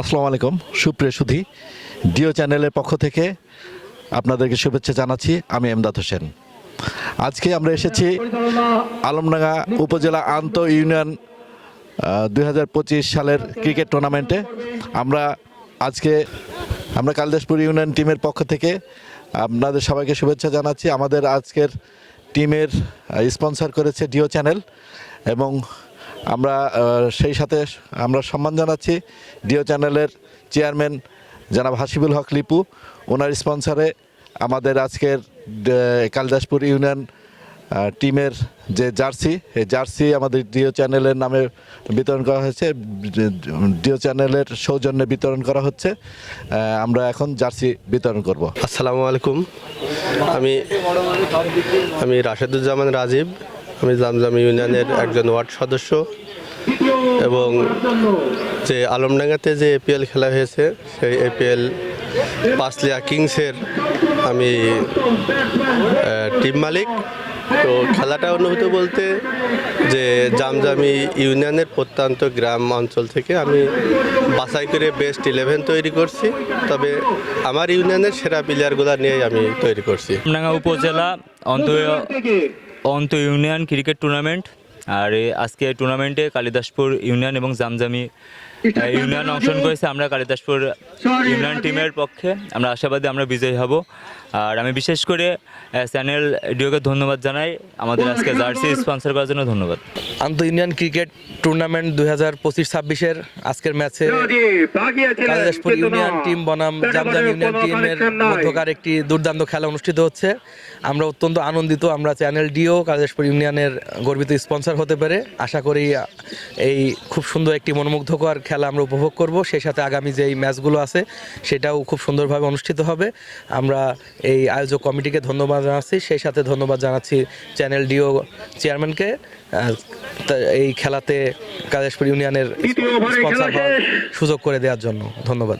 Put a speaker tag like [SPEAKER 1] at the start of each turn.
[SPEAKER 1] আসসালামু আলাইকুম সুপ্রিয় সুধী ডিও চ্যানেলের পক্ষ থেকে আপনাদেরকে শুভেচ্ছা জানাচ্ছি। আমি এমদাদ হোসেন। আজকে আমরা এসেছি আলমডাঙ্গা উপজেলা আন্ত ইউনিয়ন 2025 সালের ক্রিকেট টুর্নামেন্টে। আমরা কালিদাসপুর ইউনিয়ন টিমের পক্ষ থেকে আপনাদের সবাইকে শুভেচ্ছা জানাচ্ছি। আমাদের আজকের টিমের স্পন্সর করেছে ডিও চ্যানেল এবং আমরা সেই সাথে আমরা সম্মান জানাচ্ছি ডিও চ্যানেলের চেয়ারম্যান জনাব হাসিবুল হক লিপু। ওনার স্পন্সরে আমাদের আজকের কালিদাসপুর ইউনিয়ন টিমের যে জার্সি, এই জার্সি আমাদের ডিও চ্যানেলের নামে বিতরণ করা হয়েছে, ডিও চ্যানেলের সৌজন্যে বিতরণ করা হচ্ছে। আমরা এখন জার্সি বিতরণ করব।
[SPEAKER 2] আসসালামু আলাইকুম। আমি রাশেদুজ্জামান রাজীব। আমি জামজামি ইউনিয়নের একজন ওয়ার্ড সদস্য এবং যে আলমডাঙ্গাতে যে এপিএল খেলা হয়েছে সেই এপিএল পাঁচলিয়া কিংসের আমি টিম মালিক। তো খেলাটা অনুভূত বলতে যে জামজামি ইউনিয়নের প্রত্যন্ত গ্রাম অঞ্চল থেকে আমি বাছাই করে বেস্ট 11 তৈরি করছি। তবে আমার ইউনিয়নের সেরা প্লেয়ারগুলো নিয়েই আমি তৈরি করছি।
[SPEAKER 3] আলমডাঙ্গা উপজেলা অন্ত ইউনিয়ন ক্রিকেট টুর্নামেন্ট। আর আজকে টুর্নামেন্টে কালিদাসপুর ইউনিয়ন এবং জামজামি ইউনিয়ন অংশগ্রহণ করেছে। আমরা কালিদাসপুর ইউনিয়ন টিমের পক্ষে আমরা আশাবাদী আমরা বিজয়ী হব। আর আমি বিশেষ করে চ্যানেল ডিওকে ধন্যবাদ জানাই আমাদের আজকে জার্সি স্পন্সর করার জন্য। ধন্যবাদ।
[SPEAKER 4] আন্ত ইউনিয়ন ক্রিকেট টুর্নামেন্ট 2025-26-এর আজকের ম্যাচে কালিদাসপুর ইউনিয়ন টিম বনাম জামজামি ইউনিয়ন টিমের মধ্যকার একটি দুর্দান্ত খেলা অনুষ্ঠিত হচ্ছে। আমরা অত্যন্ত আনন্দিত। আমরা চ্যানেল ডিও কালিদাসপুর ইউনিয়নের গর্বিত স্পন্সর হতে পেরে আশা করি এই খুব সুন্দর একটি মনোমুগ্ধকর খেলা আমরা উপভোগ করব। সেই সাথে আগামী যে এই ম্যাচগুলো আছে সেটাও খুব সুন্দরভাবে অনুষ্ঠিত হবে। আমরা এই আয়োজক কমিটিকে ধন্যবাদ জানাচ্ছি, সেই সাথে ধন্যবাদ জানাচ্ছি চ্যানেল ডিও চেয়ারম্যানকে এই খেলাতে কালিদাসপুর ইউনিয়নের স্পন্সর হওয়ার সুযোগ করে দেওয়ার জন্য। ধন্যবাদ।